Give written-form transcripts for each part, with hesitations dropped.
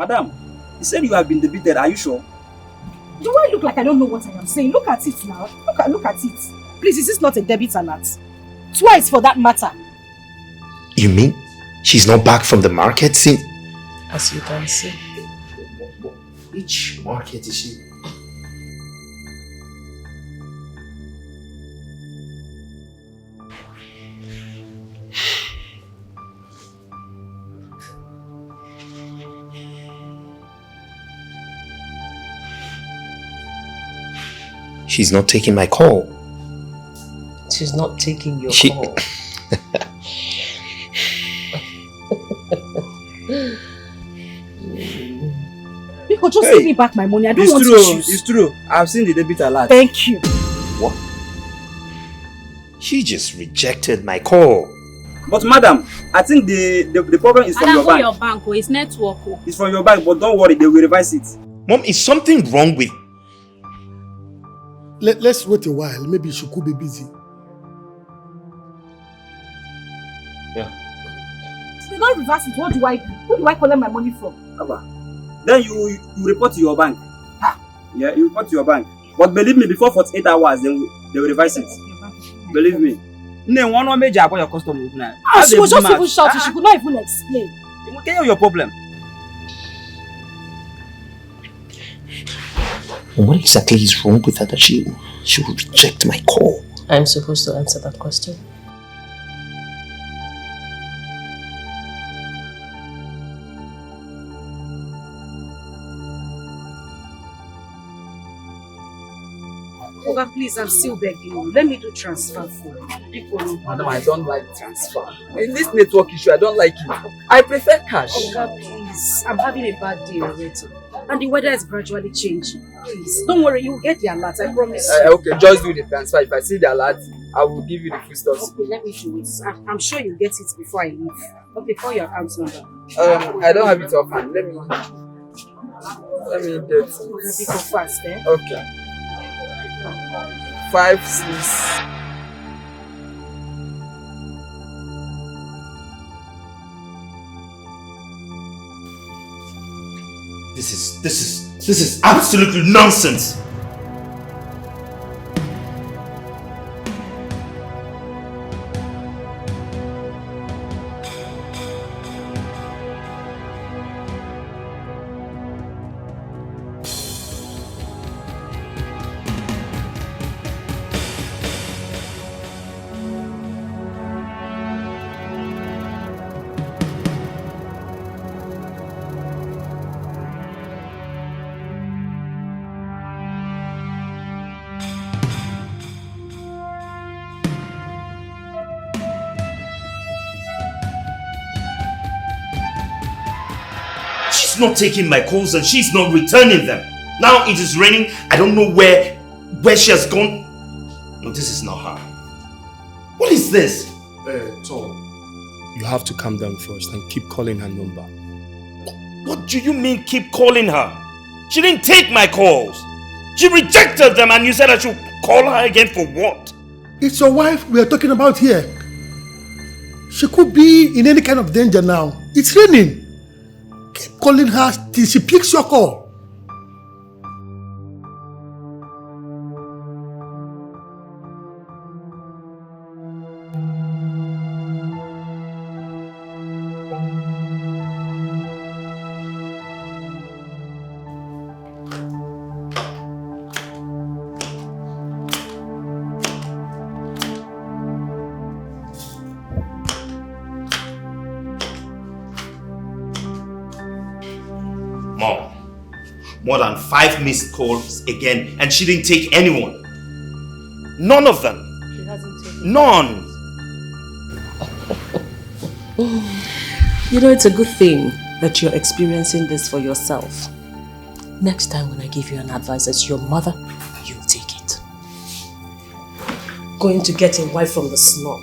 Madam, you said you have been debited. Are you sure? Do I look like I don't know what I am saying? Look at it now. Look at it. Please, is this not a debit alert? Twice for that matter. You mean she's not back from the market since? As you can see. Which market is she? She's not taking my call. She's not taking your call. Because just give me back my money. I don't want issues. It's true. I've seen the debit alert. Thank you. What? She just rejected my call. But madam, I think the problem is from your bank. your bank, it's network. It's from your bank, but don't worry, they will revise it. Mom, is something wrong with... Let's wait a while. Maybe she could be busy. Yeah. If they don't reverse it, what do I do? Who do I collect my money from? Then you report to your bank. Yeah, you report to your bank. But believe me, before 48 hours, they will revise it. Believe me. No one major about your customer now. She was just even shouting. She could not even explain. You tell your problem. What exactly is wrong with her that she will reject my call? I'm supposed to answer that question. Oga, please, I'm still begging you. Let me do transfer for you. Madam, I don't like transfer. In this network issue, I don't like it. I prefer cash. Oga, please. I'm having a bad day already. And the weather is gradually changing. Please, don't worry, you will get the alert, I promise. Okay, just do the transfer. If I see the alert, I will give you the full stuff. Okay, let me do it. I'm sure you'll get it before I leave. Okay, call your account number. I don't have it offhand. Let me get it. Be go fast, eh? Okay. 5 6. This is absolutely nonsense. She's not taking my calls and she's not returning them. Now it is raining. I don't know where she has gone. No, this is not her. What is this? Tom, you have to calm down first and keep calling her number. What do you mean keep calling her? She didn't take my calls. She rejected them and you said I should call her again for what? It's your wife we are talking about here. She could be in any kind of danger now. It's raining. Keep calling her till she picks your call. More than 5 missed calls again, and she didn't take anyone. None of them. She hasn't taken none. You know, it's a good thing that you're experiencing this for yourself. Next time when I give you an advice as your mother, you'll take it. Going to get a wife from the snob.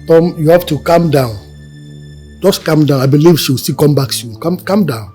Tom, you have to calm down. Just calm down. I believe she will still come back soon. Calm down.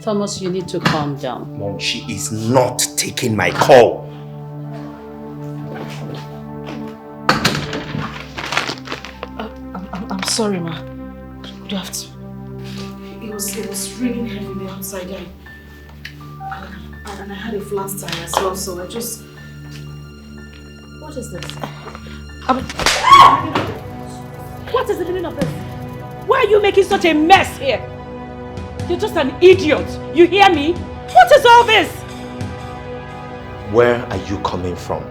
Thomas, you need to calm down. Mom, she is not taking my call. I'm sorry, ma. You have to. It was raining heavily outside there. And I had a flat tire as well, so I just... What is this? What is the meaning of this? Why are you making such a mess here? You're just an idiot. You hear me? What is all this? Where are you coming from?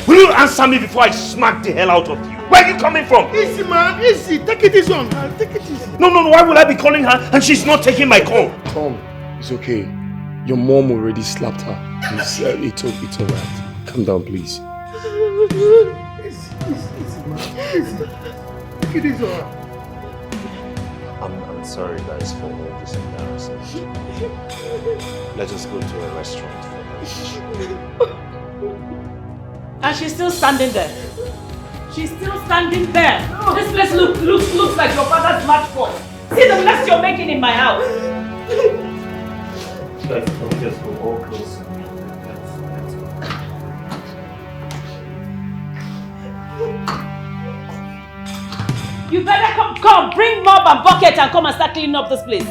Will you answer me before I smack the hell out of you? Where are you coming from? Easy, man, easy. Take it easy on her. Take it easy. No, why would I be calling her and she's not taking my call? Tom, it's okay. Your mom already slapped her. It's alright. Calm down, please. Easy, man. Easy. Take it easy on her. I'm sorry guys for all this embarrassing. Let us go to a restaurant for lunch. And she's still standing there. She's still standing there. This place looks like your father's matchbox. See the mess you're making in my house. Let's just go all close. You better come, bring mop and bucket and come and start cleaning up this place.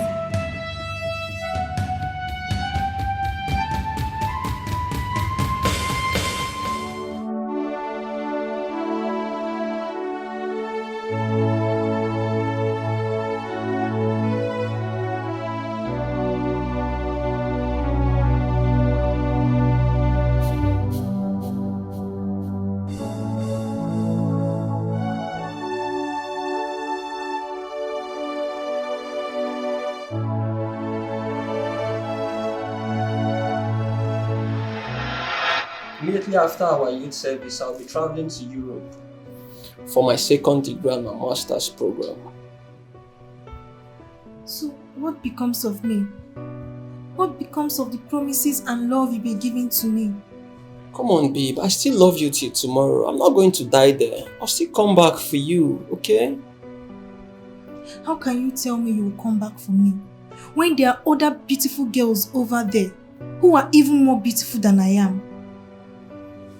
Immediately after our youth service, I'll be traveling to Europe for my second degree and my master's program. So what becomes of me? What becomes of the promises and love you've been giving to me? Come on, babe. I still love you till tomorrow. I'm not going to die there. I'll still come back for you, okay? How can you tell me you will come back for me when there are other beautiful girls over there who are even more beautiful than I am?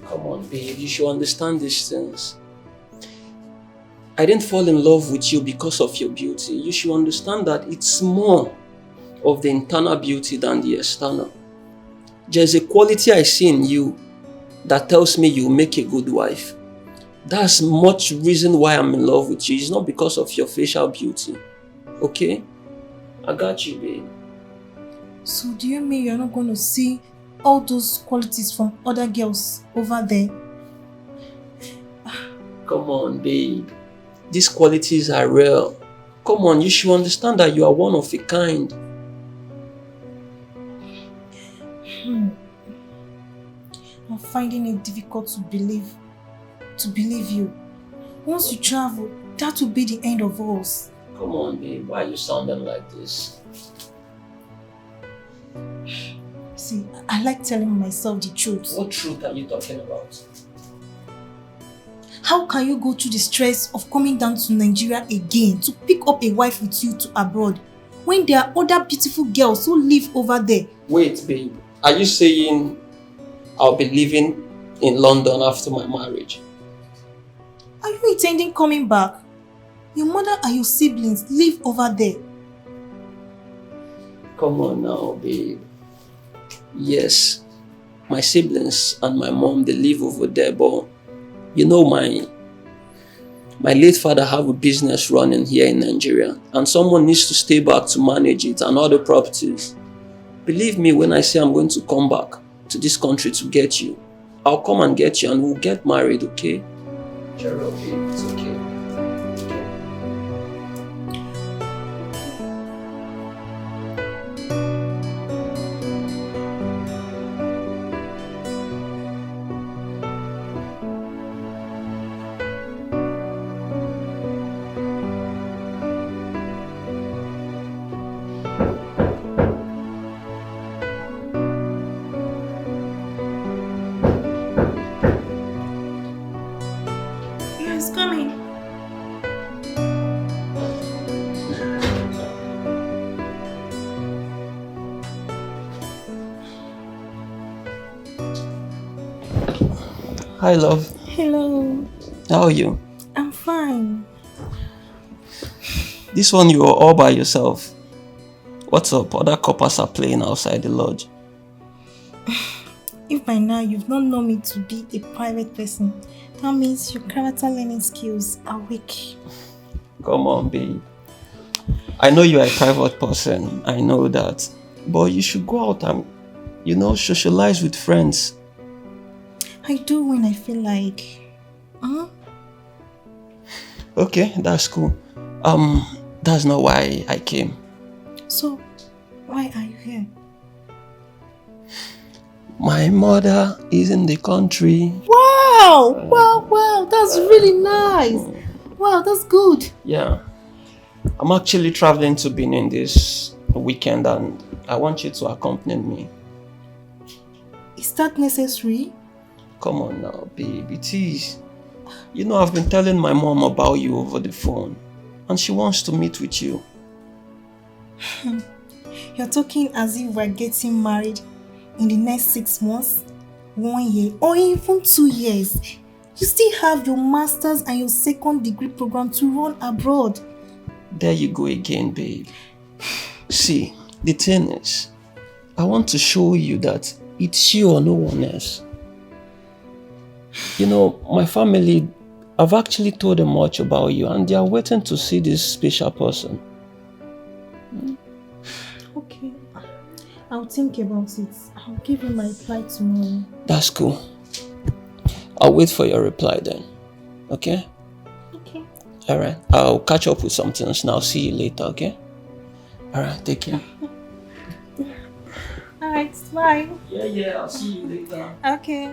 Come on, babe. You should understand these things. I didn't fall in love with you because of your beauty. You should understand that it's more of the internal beauty than the external. There's a quality I see in you that tells me you'll make a good wife. That's much reason why I'm in love with you. It's not because of your facial beauty. Okay? I got you, babe. So do you mean you're not going to see all those qualities from other girls over there? Come on, babe. These qualities are real. Come on, you should understand that you are one of a kind. I'm finding it difficult to believe you. Once you travel, that will be the end of us. Come on, babe. Why are you sounding like this? See, I like telling myself the truth. What truth are you talking about? How can you go through the stress of coming down to Nigeria again to pick up a wife with you to abroad when there are other beautiful girls who live over there? Wait, babe. Are you saying I'll be living in London after my marriage? Are you intending coming back? Your mother and your siblings live over there. Come on now, babe. Yes, my siblings and my mom, they live over there, but you know my late father have a business running here in Nigeria and someone needs to stay back to manage it and other properties. Believe me when I say I'm going to come back to this country to get you. I'll come and get you and we'll get married, okay? Cheer up, babe. It's okay. Yes, coming. Hi, love. Hello. How are you? I'm fine. This one you are all by yourself. What's up? Other couples are playing outside the lodge. If by now you've not known me to be a private person, that means your character learning skills are weak. Come on, babe. I know you are a private person. I know that. But you should go out and, socialize with friends. I do when I feel like. Okay, that's cool. That's not why I came. So, why are you here? My mother is in the country. Wow! Wow! That's really nice. Wow, that's good. Yeah. I'm actually traveling to Benin this weekend and I want you to accompany me. Is that necessary? Come on now, babe. It is. I've been telling my mom about you over the phone and she wants to meet with you. You're talking as if we're getting married in the next 6 months, 1 year, or even 2 years. You still have your master's and your second degree program to run abroad. There you go again, babe. See, the thing is, I want to show you that it's you or no one else. My family, I've actually told them much about you and they are waiting to see this special person. Okay. I'll think about it. I'll give you my reply tomorrow. That's cool. I'll wait for your reply then. Okay? Okay. Alright. I'll catch up with some things and I'll see you later, okay? Alright, take care. Alright, bye. Yeah, I'll see you later. Okay.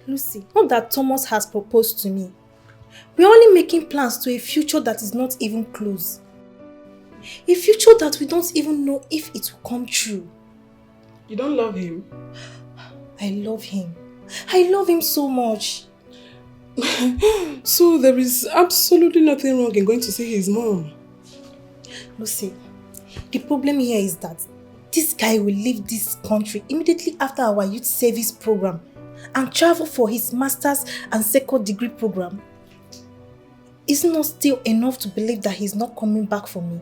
Lucy, not that Thomas has proposed to me. We're only making plans to a future that is not even close. A future that we don't even know if it will come true. You don't love him? I love him. I love him so much. So there is absolutely nothing wrong in going to see his mom? Lucy, the problem here is that this guy will leave this country immediately after our youth service program and travel for his master's and second degree program. It's not still enough to believe that he's not coming back for me.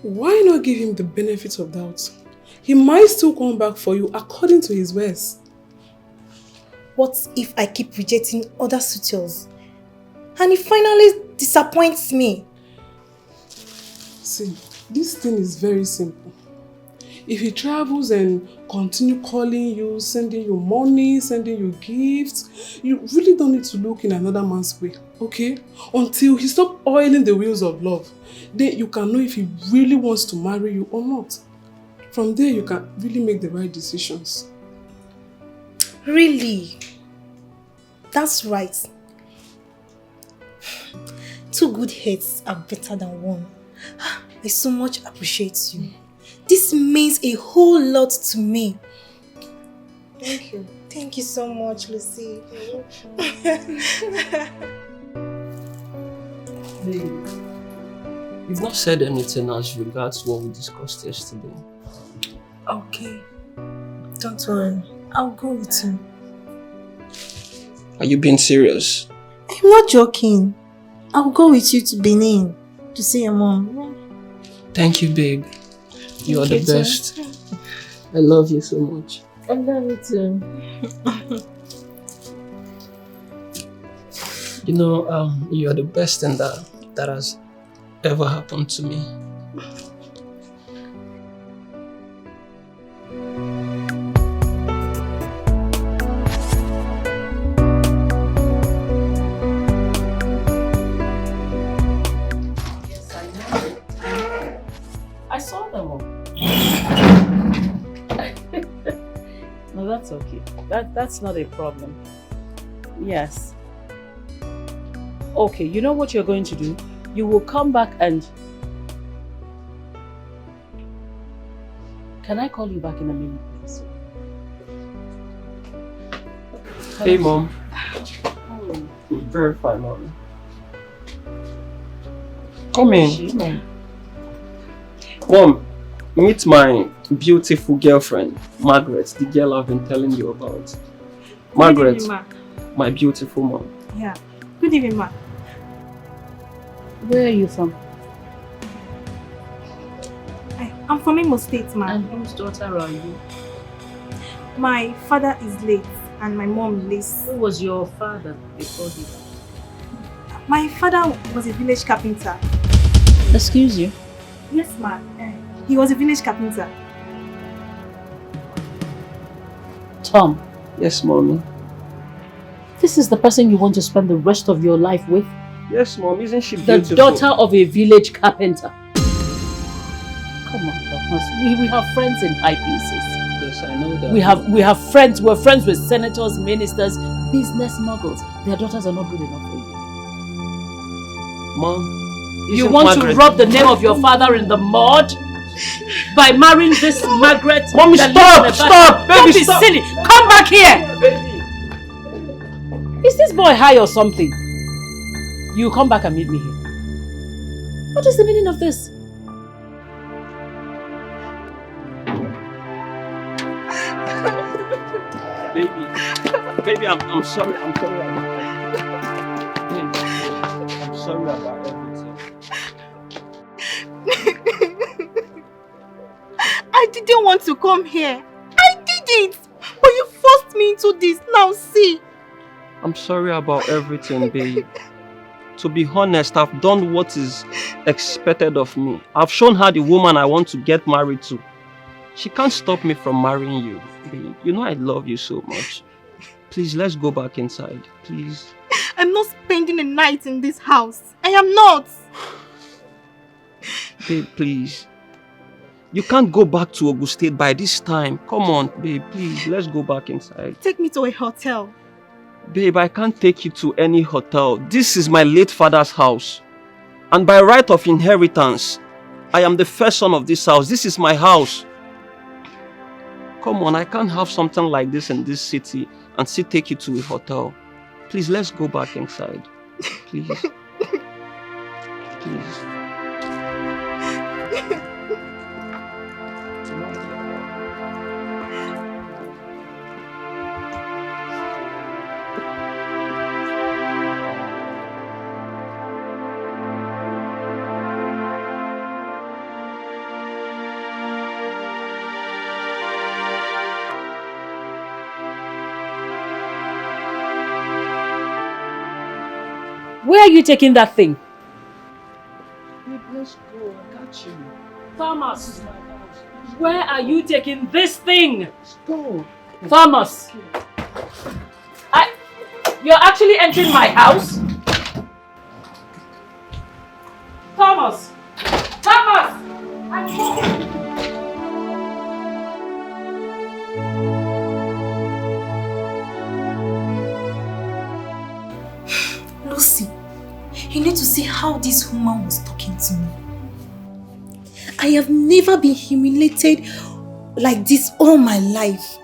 Why not give him the benefit of doubt? He might still come back for you according to his words. What if I keep rejecting other suitors and he finally disappoints me? See, this thing is very simple. If he travels and continue calling you, sending you money, sending you gifts, you really don't need to look in another man's way, okay? Until he stops oiling the wheels of love, then you can know if he really wants to marry you or not. From there, you can really make the right decisions. Really? That's right. 2 good heads are better than 1. I so much appreciate you. This means a whole lot to me. Thank you. Thank you so much, Lucy. You've not said anything as regards what we discussed yesterday. Okay. Don't worry. I'll go with you. Are you being serious? I'm not joking. I'll go with you to Benin to see your mom. Thank you, babe. You are the Thank you best. I love you so much. I love you too. You are the best thing that has ever happened to me. Yes, I know. I saw them all. No, that's okay. That's not a problem. Yes. Okay, you know what you're going to do? You will come back and... Can I call you back in a minute, please? Hey, Mom. Very fine, mommy. Come in. Mom, meet my beautiful girlfriend, Margaret, the girl I've been telling you about. Margaret, Good evening, Ma. my beautiful mom. Yeah. Good evening, Ma. Where are you from? I'm from Imo State, Ma. And whose daughter are you? My father is late and my mom lives. Who was your father before he died? My father was a village carpenter. Excuse you? Yes, Ma. He was a village carpenter. Tom. Yes, mommy. This is the person you want to spend the rest of your life with? Yes, mom. Isn't she The beautiful? daughter of a village carpenter. Come on, Thomas. We have friends in high places. Yes, I know that. We have friends. We're friends with senators, ministers, business moguls. Their daughters are not good enough for you. Mom, you want to rub the name of your father in the mud by marrying this Margaret? Mommy, stop! Baby, Don't be stop! silly. Come back here. Baby. Is this boy high or something? You come back and meet me here. What is the meaning of this? Baby, I'm sorry. I'm sorry about everything. I'm sorry about everything. I didn't want to come here. I didn't. But you forced me into this. Now see. I'm sorry about everything, babe. To be honest, I've done what is expected of me. I've shown her the woman I want to get married to. She can't stop me from marrying you, babe. You know I love you so much. Please, let's go back inside, please. I'm not spending a night in this house. I am not. Babe, please. You can't go back to Ogun State by this time. Come on, babe, please. Let's go back inside. Take me to a hotel. Babe, I can't take you to any hotel. This is my late father's house. And by right of inheritance, I am the first son of this house. This is my house. Come on, I can't have something like this in this city and still take you to a hotel. Please, let's go back inside. Please. Please. Where are you taking that thing? Let's go. I got you. Thomas, where are you taking this thing? Let's go. Thomas, you're actually entering my house? Thomas! Thomas! I'm talking. Lucy, you need to see how this woman was talking to me. I have never been humiliated like this all my life.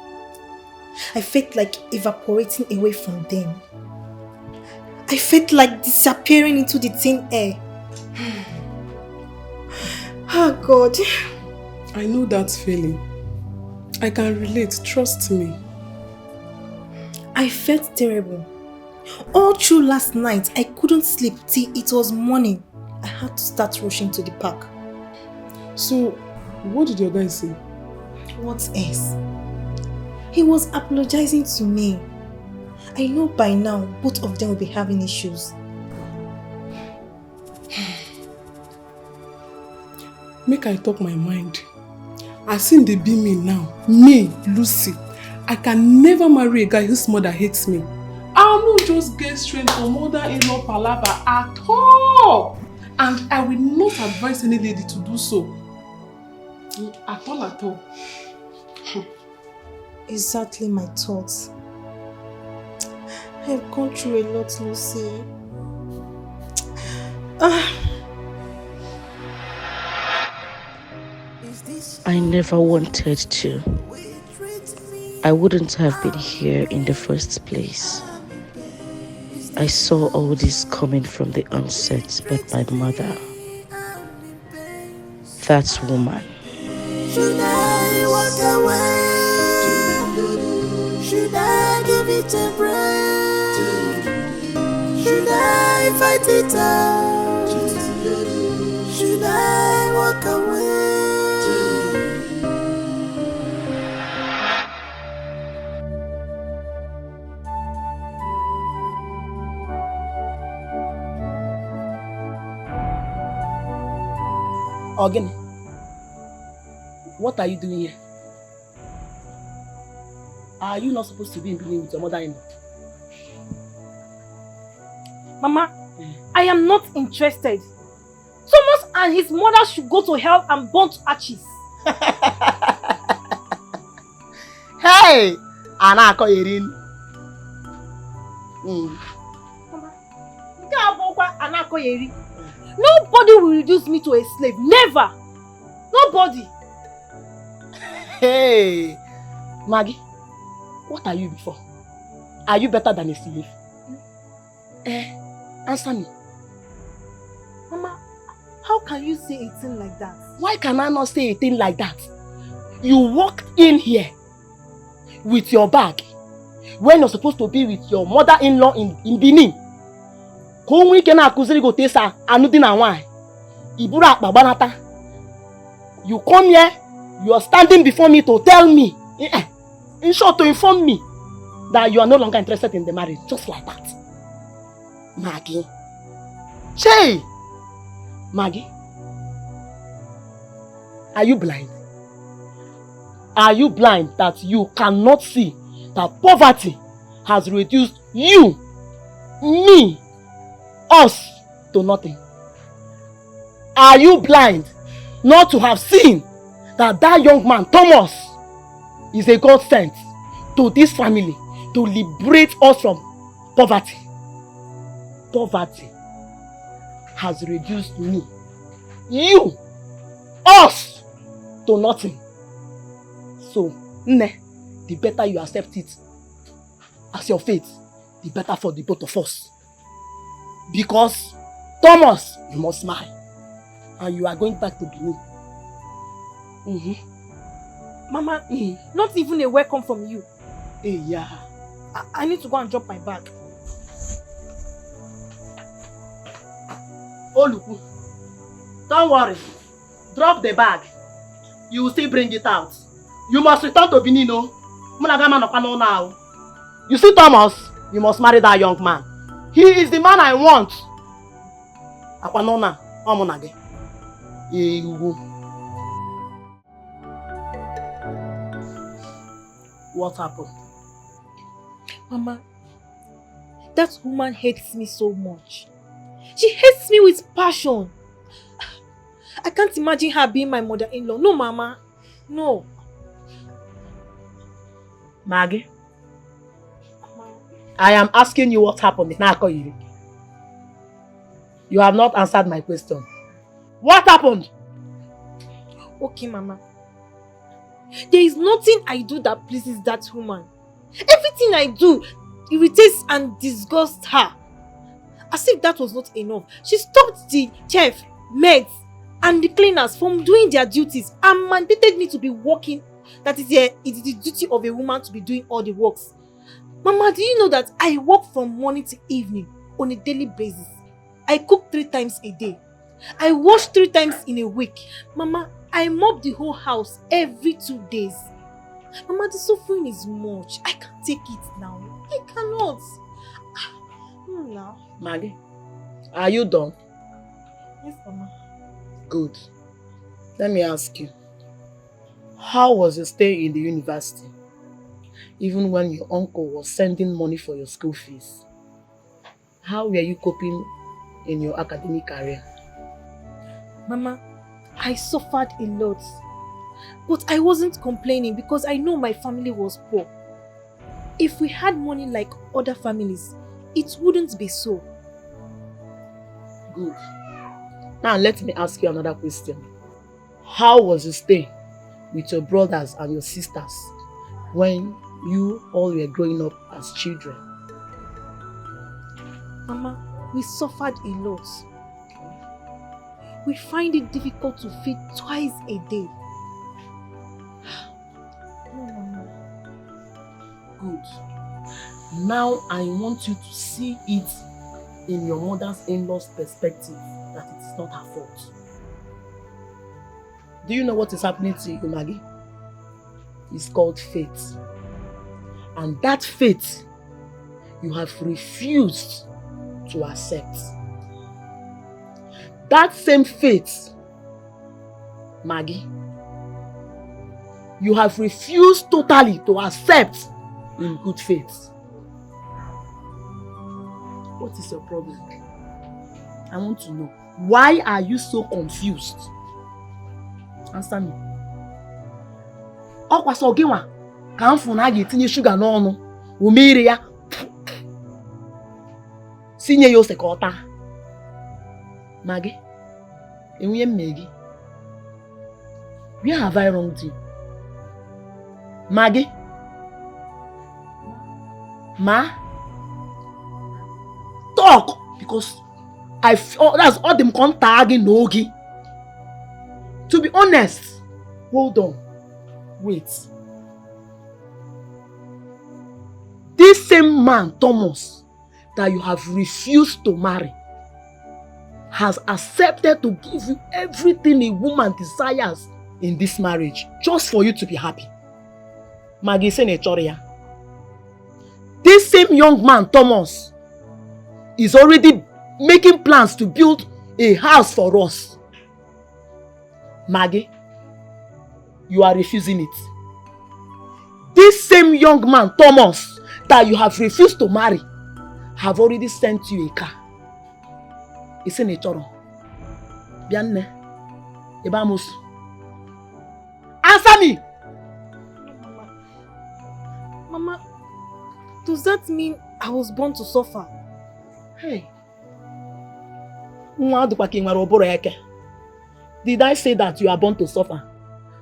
I felt like evaporating away from them. I felt like disappearing into the thin air. Oh God. I know that feeling. I can relate, trust me. I felt terrible. All through last night, I couldn't sleep till it was morning. I had to start rushing to the park. So, what did your guy say? What else? He was apologizing to me. I know by now both of them will be having issues. Make I talk my mind. I seen they be me now. Me, Lucy. I can never marry a guy whose mother hates me. I will not just get straight from mother-in-law palaver at all. And I will not advise any lady to do so. At all, at all. Exactly my thoughts. I have gone through a lot, Lucy. I never wanted to. I wouldn't have been here in the first place. I saw all this coming from the onset, but my mother, that woman. Should I walk away? Should I give it a break? Should I fight it out? Should I walk away? Again, what are you doing here? Are you not supposed to be in Benin with your mother-in-law? Mama, I am not interested. Thomas and his mother should go to hell and burn to ashes. Hey! Anako Yerin. Mama, you can't go back Anako Yerin. Nobody will reduce me to a slave. Never. Nobody. Hey! Maggie, what are you before? Are you better than a slave? Answer me. Mama, how can you say a thing like that? Why can I not say a thing like that? You walked in here with your bag when you're supposed to be with your mother-in-law in Benin. You come here, you are standing before me to tell me, in short, to inform me that you are no longer interested in the marriage, just like that. Maggie. Che! Maggie. Are you blind? Are you blind that you cannot see that poverty has reduced you, me, us to nothing? Are you blind not to have seen that that young man, Thomas, is a God sent to this family to liberate us from poverty? Poverty has reduced me, you, us, to nothing. So, the better you accept it as your fate, the better for the both of us. Because, Thomas, you must smile. And you are going back to Benin. Mama, not even a welcome from you. Hey, yeah. I need to go and drop my bag. Oh, look. Don't worry. Drop the bag. You will still bring it out. You must return to Benin, no? Now. You see, Thomas, you must marry that young man. He is the man I want. What happened? Mama, that woman hates me so much. She hates me with passion. I can't imagine her being my mother-in-law. No, Mama. No. Maggie, I am asking you what happened. You have not answered my question. What happened? Okay, Mama. There is nothing I do that pleases that woman. Everything I do irritates and disgusts her. As if that was not enough, she stopped the chef, maids, and the cleaners from doing their duties and mandated me to be working. That is it is the duty of a woman to be doing all the works. Mama, do you know that I work from morning to evening on a daily basis? I cook 3 times a day. I wash 3 times in a week. Mama, I mop the whole house every 2 days. Mama, the suffering is much. I can't take it now. I cannot. Now. Maggie, are you done? Yes, Mama. Good. Let me ask you. How was your stay in the university? Even when your uncle was sending money for your school fees. How were you coping in your academic career? Mama, I suffered a lot. But I wasn't complaining because I know my family was poor. If we had money like other families, it wouldn't be so. Good. Now let me ask you another question. How was your stay with your brothers and your sisters when you all were growing up as children? Mama, we suffered a lot. We find it difficult to feed twice a day. No, Mama. Good. Now I want you to see it in your mother's in-law's perspective that it is not her fault. Do you know what is happening to you, Maggie? It's called fate. And that fate you have refused to accept. That same fate, Maggie, you have refused totally to accept in good faith. What is your problem? I want to know. Why are you so confused? Answer me. Ọkwa sọ gị nwa ka m fụ na a ga-etinye shuga n'ọnụ umere ya sinye ya ose ka ọ taa. Maggie, enwunye mme gị. Where have I wronged you? Maggie? Ma? Talk! Because that's all them contacting Nogi. To be honest, hold on. Wait. This same man, Thomas, that you have refused to marry, has accepted to give you everything a woman desires in this marriage, just for you to be happy. Maggie Senechoria. This same young man, Thomas, is already making plans to build a house for us. Maggie, you are refusing it. This same young man, Thomas, that you have refused to marry, have already sent you a car. It's in a choro. Bianne, Ebamus. Answer me! Mama, does that mean I was born to suffer? Hey. Did I say that you are born to suffer?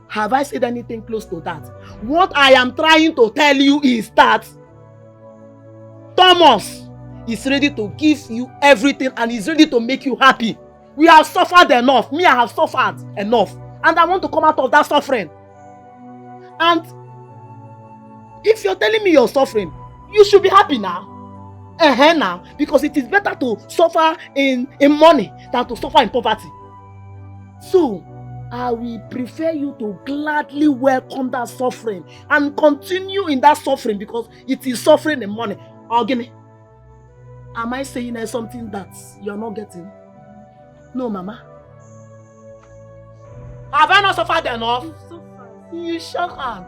Have I said anything close to that? What I am trying to tell you is that Thomas is ready to give you everything and is ready to make you happy. We have suffered enough. Me, I have suffered enough. And I want to come out of that suffering. And if you're telling me you're suffering, you should be happy now. Now. Because it is better to suffer in money than to suffer in poverty. So, I will prefer you to gladly welcome that suffering and continue in that suffering because it is suffering in money. Ogini, am I saying something that you're not getting? No, Mama. Have I not suffered enough? You sure can.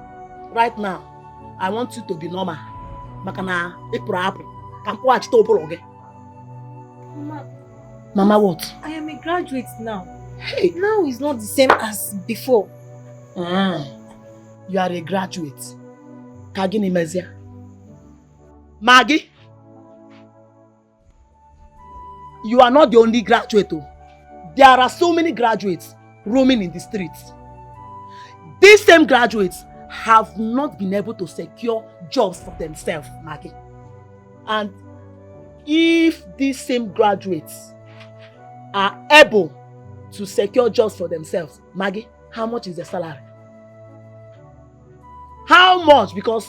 Right now, I want you to be normal. Makana, Mama, what? I am a graduate now. Hey. Now it's not the same as before. You are a graduate. Kagini Mezia. Maggie, you are not the only graduate. There are so many graduates roaming in the streets. These same graduates have not been able to secure jobs for themselves, Maggie. And if these same graduates are able to secure jobs for themselves, Maggie, how much is their salary? How much? Because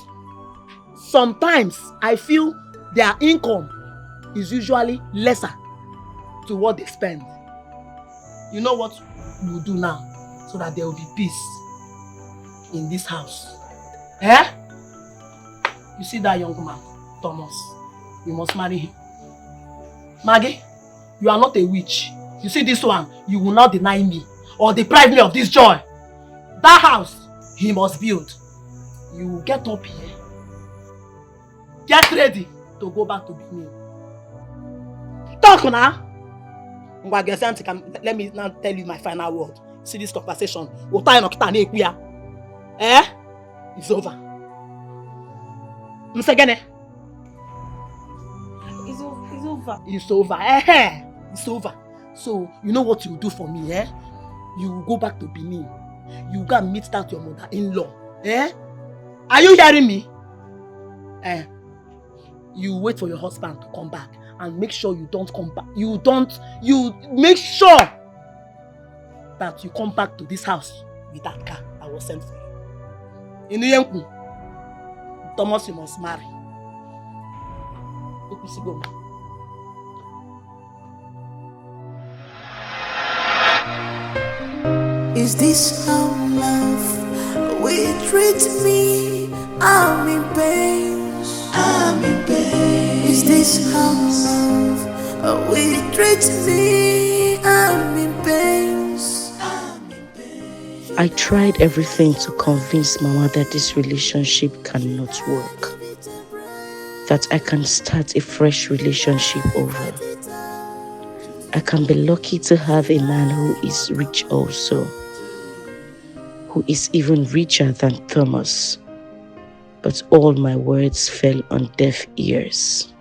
sometimes I feel their income is usually lesser to what they spend. You know what we will do now so that there will be peace in this house? Eh? You see that young man, Thomas? You must marry him. Maggie, you are not a witch. You see this one, you will not deny me or deprive me of this joy. That house, he must build. You will get up here. Get ready to go back to Benin. Talk now. Let me now tell you my final word. See this conversation. Eh? It's over. It's over. It's over. Eh? It's over. So, you know what you do for me, eh? You go back to Benin. You go and meet that your mother-in-law. Eh? Are you hearing me? You wait for your husband to come back and make sure you don't come back. You make sure that you come back to this house with that car I was sent for you. In the end, Thomas, you must marry. Go. Is this how love will treat me? I'm in pain. I'm in pain. Is this how love will treat me? I'm in pain. I tried everything to convince Mama that this relationship cannot work. That I can start a fresh relationship over. I can be lucky to have a man who is rich also. Who is even richer than Thomas. But all my words fell on deaf ears.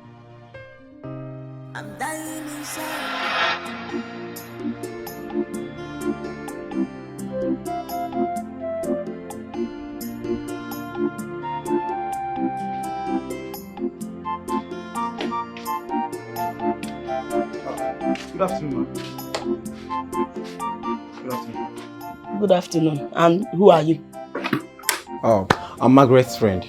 Good afternoon, ma'am. Good afternoon. Good afternoon. And who are you? Oh, I'm Margaret's friend.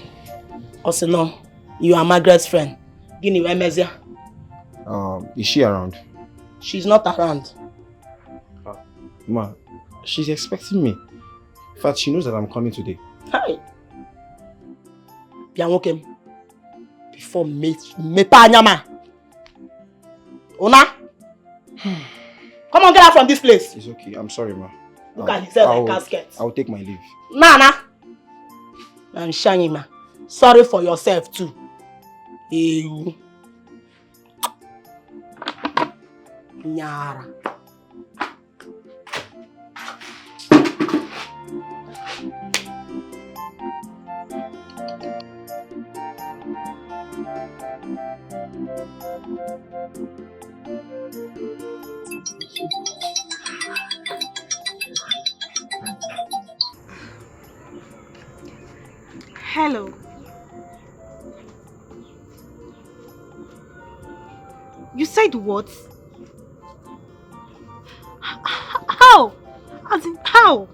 Also, no, you are Margaret's friend. Guinea, where Mezia? Is she around? She's not around. Ma, she's expecting me. In fact, she knows that I'm coming today. Hi. Bianwokem. Before me panyama. Una? Come on, get out from this place. It's okay. I'm sorry, ma. Look at himself like casket. I'll take my leave. Nana. I'm shiny, ma. Sorry for yourself too. You. Nyara. Hello. You said what? How? As in how?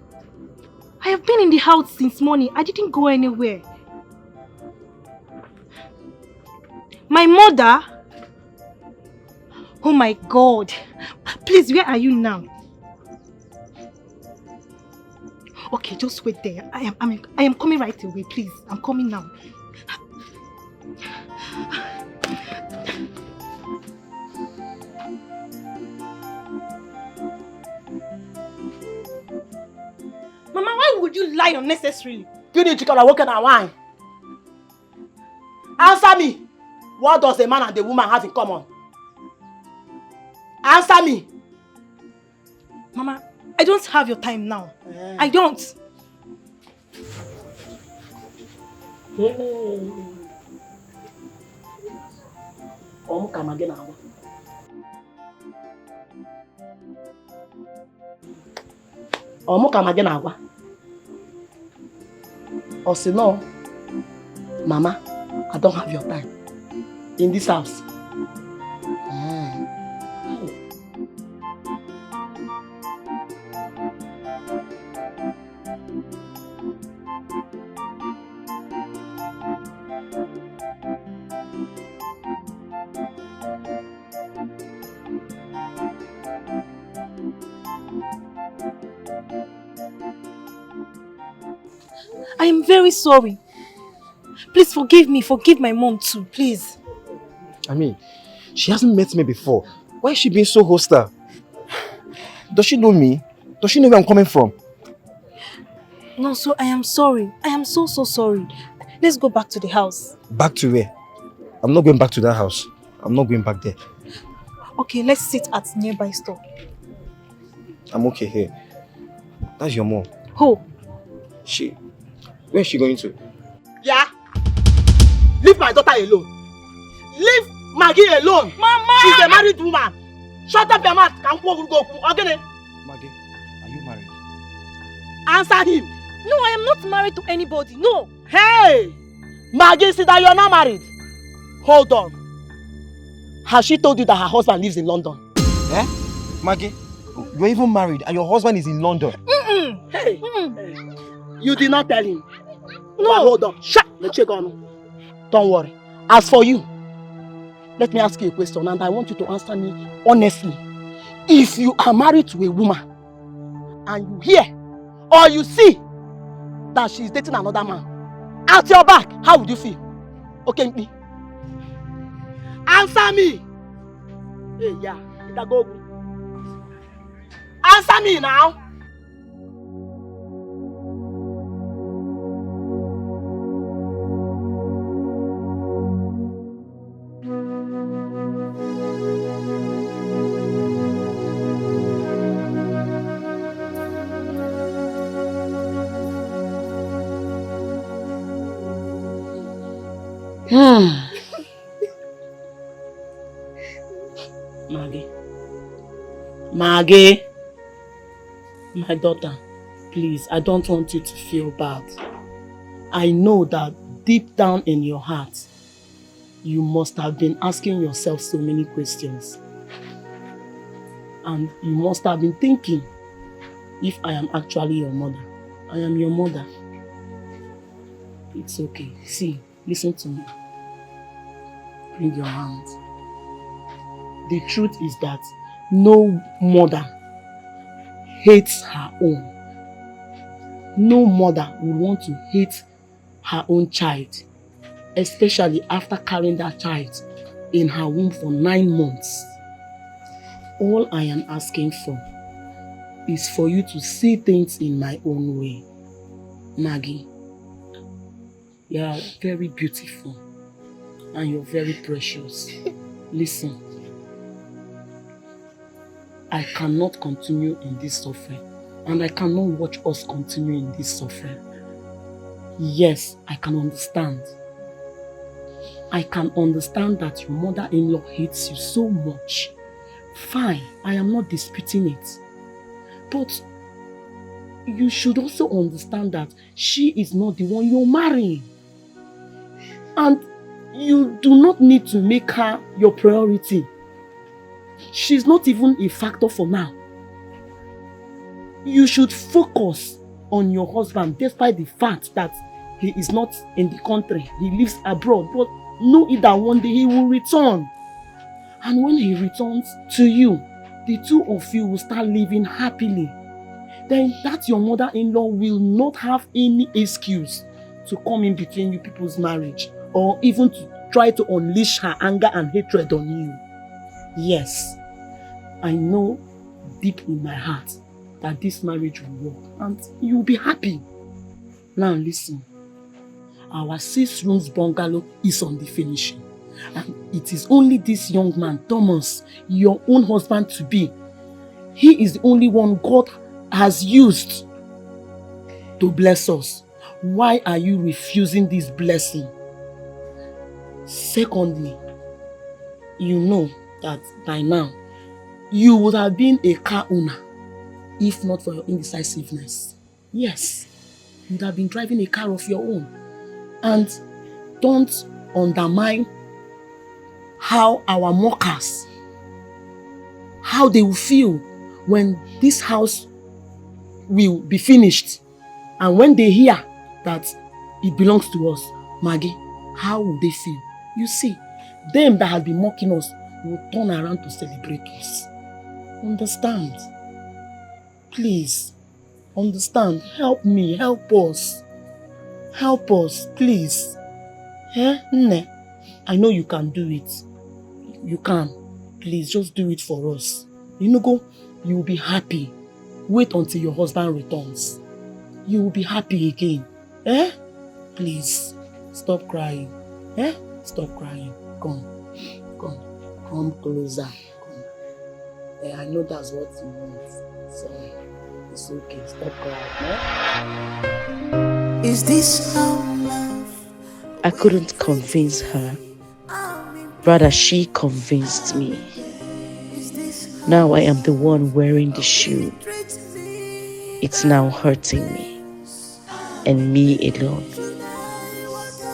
I have been in the house since morning. I didn't go anywhere. My mother? Oh my God. Please, where are you now? Okay, just wait there. I am coming right away, please. I'm coming now. Mama, why would you lie unnecessarily? You need to come and walk in and wine. Answer me. What does the man and the woman have in common? Answer me. Mama, I don't have your time now. I don't. Come again now. Come again now. Or say no, Mama, I don't have your time in this house. I am very sorry. Please forgive me. Forgive my mom too, please. I mean, she hasn't met me before. Why is she being so hostile? Does she know me? Does she know where I'm coming from? No, so I am sorry. I am so sorry. Let's go back to the house. Back to where? I'm not going back to that house. I'm not going back there. Okay, let's sit at nearby store. I'm okay here. That's your mom. Who? Where is she going to? Yeah? Leave my daughter alone. Leave Maggie alone. Mama! She's a married woman. Shut up your mouth. Okay? Maggie, are you married? Answer him. No, I am not married to anybody. No. Hey! Maggie, see that you're not married. Hold on. Has she told you that her husband lives in London? Eh? Maggie, you're even married and your husband is in London. Hey, you did not tell him. No. But hold on. Shut the check on. Don't worry. As for you, let me ask you a question and I want you to answer me honestly. If you are married to a woman and you hear or you see that she is dating another man at your back, how would you feel? Okay, me. Answer me. Hey, yeah. Go. Answer me now. Maggie, my daughter, please, I don't want you to feel bad. I know that deep down in your heart, you must have been asking yourself so many questions. And you must have been thinking, if I am actually your mother, I am your mother. It's okay. See, listen to me. Bring your hands. The truth is that no mother hates her own. No mother would want to hate her own child, especially after carrying that child in her womb for 9 months. All I am asking for is for you to see things in my own way. Maggie, you are very beautiful and you're very precious. Listen. I cannot continue in this suffering and I cannot watch us continue in this suffering. Yes, I can understand. I can understand that your mother-in-law hates you so much. Fine, I am not disputing it. But you should also understand that she is not the one you're marrying. And you do not need to make her your priority. She's not even a factor for now. You should focus on your husband despite the fact that he is not in the country. He lives abroad. But know it that one day he will return. And when he returns to you, the two of you will start living happily. Then that your mother-in-law will not have any excuse to come in between you people's marriage or even to try to unleash her anger and hatred on you. Yes, I know deep in my heart that this marriage will work and you will be happy. Now listen, our 6 rooms bungalow is on the finishing and it is only this young man, Thomas, your own husband to be. He is the only one God has used to bless us. Why are you refusing this blessing? Secondly, you know that by now, you would have been a car owner if not for your indecisiveness. Yes, you would have been driving a car of your own. And don't undermine how our mockers, how they will feel when this house will be finished. And when they hear that it belongs to us, Maggie, how will they feel? You see, them that have been mocking us will turn around to celebrate us. Understand? Please, understand. Help me, help us. Help us, please. Eh? Nne, I know you can do it. You can. Please, just do it for us. You know, you will be happy. Wait until your husband returns. You will be happy again. Eh? Please, stop crying. Eh? Stop crying. Come. Come closer. Come. I know that's what you want. So, it's okay. Stop crying. Eh? Is this how love? I couldn't convince her. Rather, she convinced me. Now I am the one wearing the shoe. It's now hurting me. And me alone.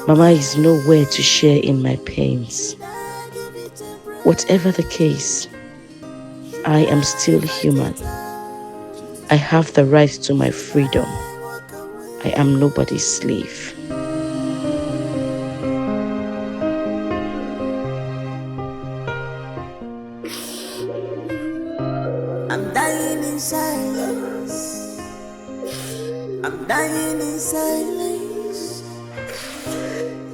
Mama is nowhere to share in my pains. Whatever the case, I am still human. I have the right to my freedom. I am nobody's slave. I'm dying in silence. I'm dying in silence.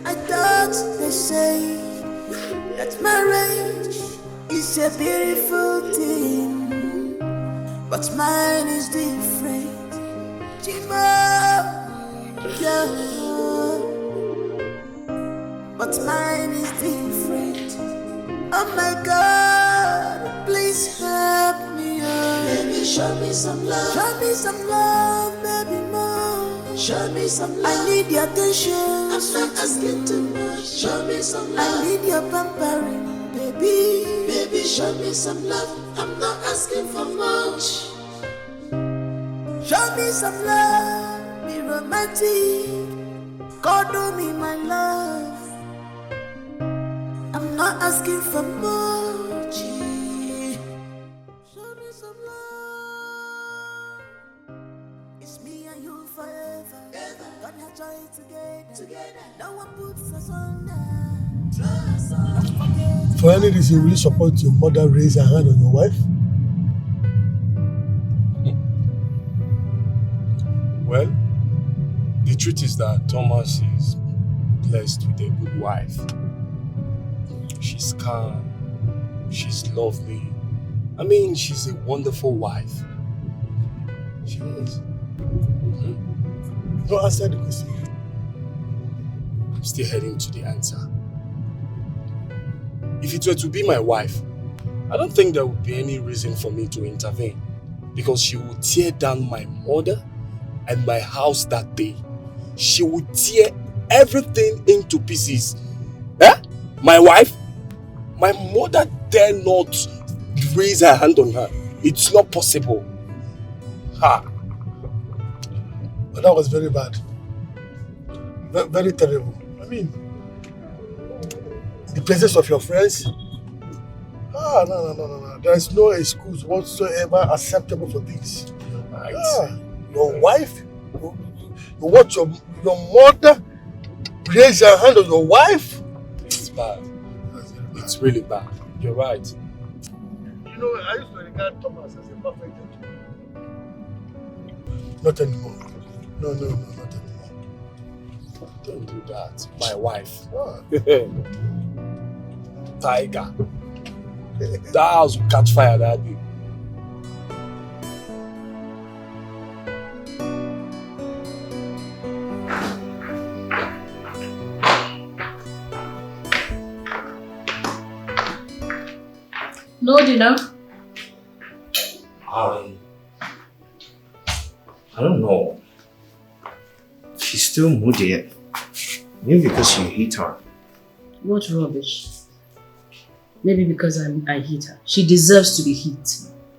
I thought they say that marriage is a beautiful thing, but mine is different. Chima, yeah. But mine is different. Oh my God, please help me, oh. Baby, show me some love. Show me some love, baby, more. Show me some love. I need your attention. I'm not asking too much. Show me some love. I need your pampering, baby. Baby, show me some love. I'm not asking for much. Show me some love. Be romantic. Cuddle me, my love. I'm not asking for much. Show me some love. It's me and you forever. Gonna joy together. No one puts us under. For any reason, will you support your mother raise her hand on your wife? Well, the truth is that Thomas is blessed with a good wife. She's calm, she's lovely. I mean, she's a wonderful wife. She is. Don't answer the question. I'm still heading to the answer. If it were to be my wife, I don't think there would be any reason for me to intervene, because she would tear down my mother and my house that day. She would tear everything into pieces. Eh? My wife? My mother dare not raise her hand on her. It's not possible. Ha! But that was very bad. Very terrible. I mean, in the presence of your friends? No. There is no excuse whatsoever acceptable for this. Right. Your wife? You watch your mother raise her hand on your wife? It's bad. It's really bad. You're right. You know, I used to regard Thomas as a perfect gentleman. Not anymore. No, not anymore. Don't do that. My wife. Ah. Tiger. That house will catch fire that day. No dinner? I don't know. She's still moody. Maybe because you hate her. What rubbish. Maybe because I hit her. She deserves to be hit.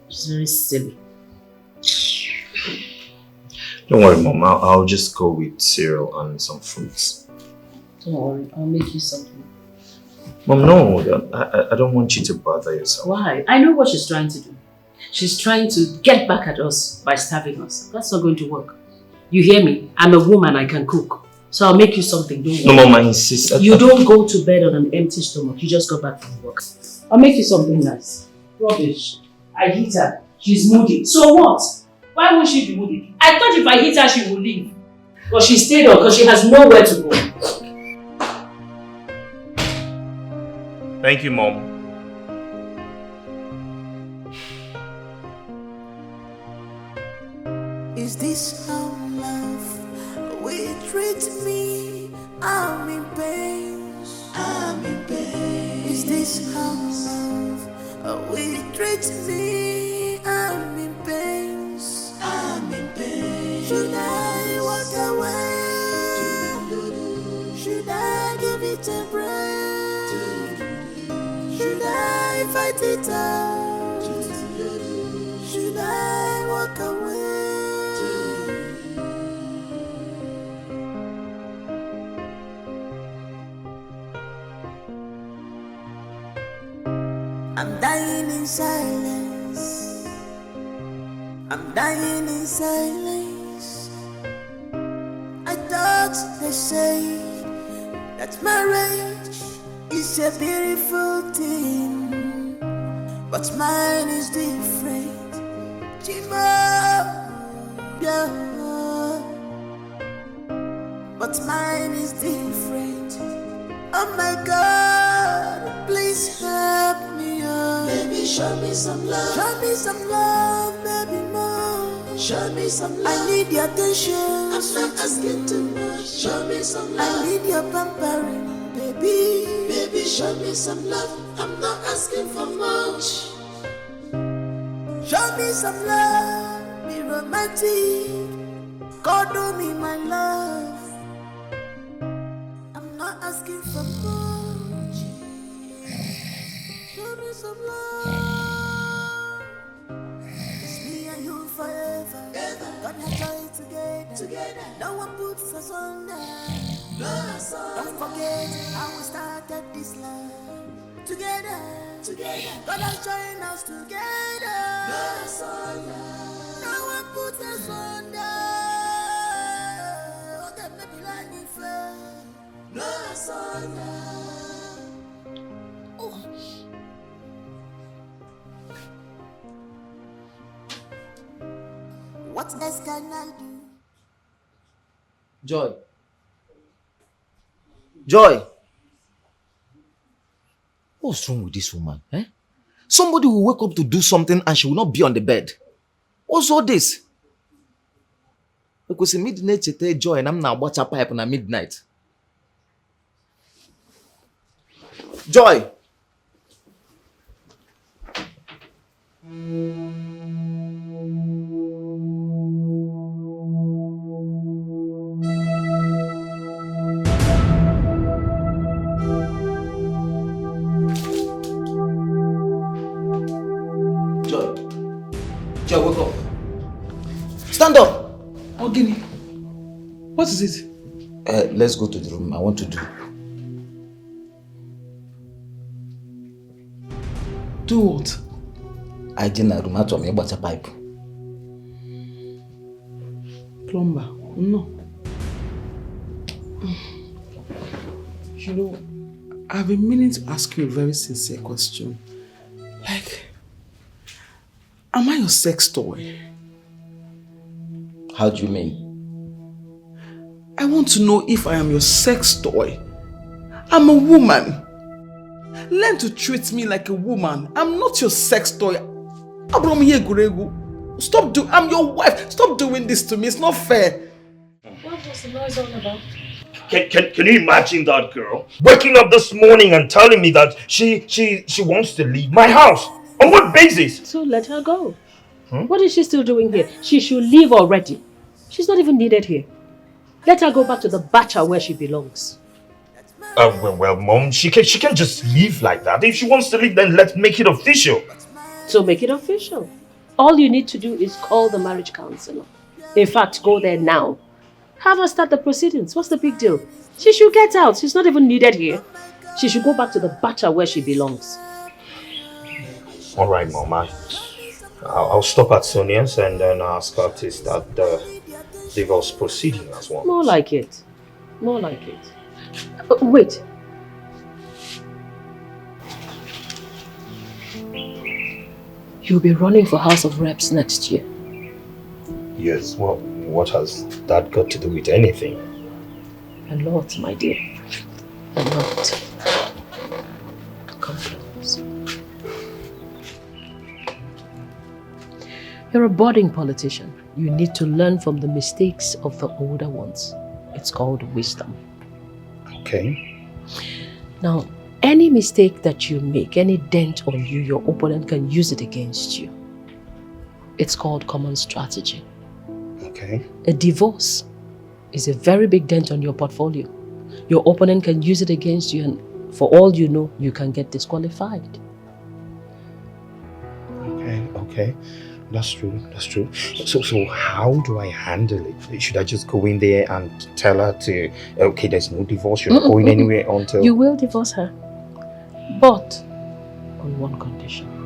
She's very silly. Don't worry, Mom. I'll just go with cereal and some fruits. Don't worry. I'll make you something. Mom, no. I don't want you to bother yourself. Why? I know what she's trying to do. She's trying to get back at us by starving us. That's not going to work. You hear me? I'm a woman. I can cook. So I'll make you something. Don't worry. No, Mom, I insist. You don't go to bed on an empty stomach. You just go back from work. I'll make you something nice. Rubbish. I hit her. She's moody. So what? Why won't she be moody? I thought if I hit her, she would leave. But she stayed on because she has nowhere to go. Thank you, Mom. Is this how love will treat me? I'm in pain. I'm in pain. Is this how love will treat me? I'm in pain. I'm in pain. Should I walk away? Should I give it a break? Should I fight it out? Should I walk away? I'm dying in silence. I'm dying in silence. I thought they say that marriage is a beautiful thing, but mine is different. Chima, yeah. But mine is different. Oh my God, please help me, oh. Baby, show me some love. Show me some love, baby, more. Show me some love. I need your attention. I'm not asking too much. Show me some love. I need your pampering, baby. Baby, show me some love. I'm not asking for much. Show me some love. Be romantic. God, do me my love. I'm not asking for much. Show me some love. It's me and you forever. Gonna enjoy together. No one puts us under. Don't forget how we started this love. Together. Gonna join us together. No one puts us under. Okay, maybe like me first. What else can I do? Joy. Joy. What's wrong with this woman? Eh? Somebody will wake up to do something and she will not be on the bed. What's all this? Because in midnight, you tell Joy and I'm now watch a pipe on midnight. Joy. Joy, wake up. Stand up. Ogini, what is it? Let's go to the room. I want to do. Do what? I didn't room out of me about a pipe. Plumber, no. You know, I've been meaning to ask you a very sincere question. Like, am I your sex toy? How do you mean? I want to know if I am your sex toy. I'm a woman. Learn to treat me like a woman. I'm not your sex toy. I'm your wife. Stop doing this to me. It's not fair. What was the noise all about? Can you imagine that girl waking up this morning and telling me that she wants to leave my house? On what basis? So let her go. What is she still doing here? She should leave already. She's not even needed here. Let her go back to the bacha where she belongs. Well, Mom, she can't just leave like that. If she wants to leave, then let's make it official. So make it official. All you need to do is call the marriage counselor. In fact, go there now. Have her start the proceedings. What's the big deal? She should get out. She's not even needed here. She should go back to the bacha where she belongs. All right, Mom. I'll stop at Sonia's and then ask her to start the divorce proceeding as well. More like it. More like it. Wait. You'll be running for House of Reps next year. Yes, well, what has that got to do with anything? A lot, my dear. A lot. Come close. You're a budding politician. You need to learn from the mistakes of the older ones. It's called wisdom. Okay. Now, any mistake that you make, any dent on you, your opponent can use it against you. It's called common strategy. Okay. A divorce is a very big dent on your portfolio. Your opponent can use it against you, and for all you know, you can get disqualified. Okay. That's true. So how do I handle it? Should I just go in there and tell her to, okay, there's no divorce, you're not going anywhere until... You will divorce her. But on one condition.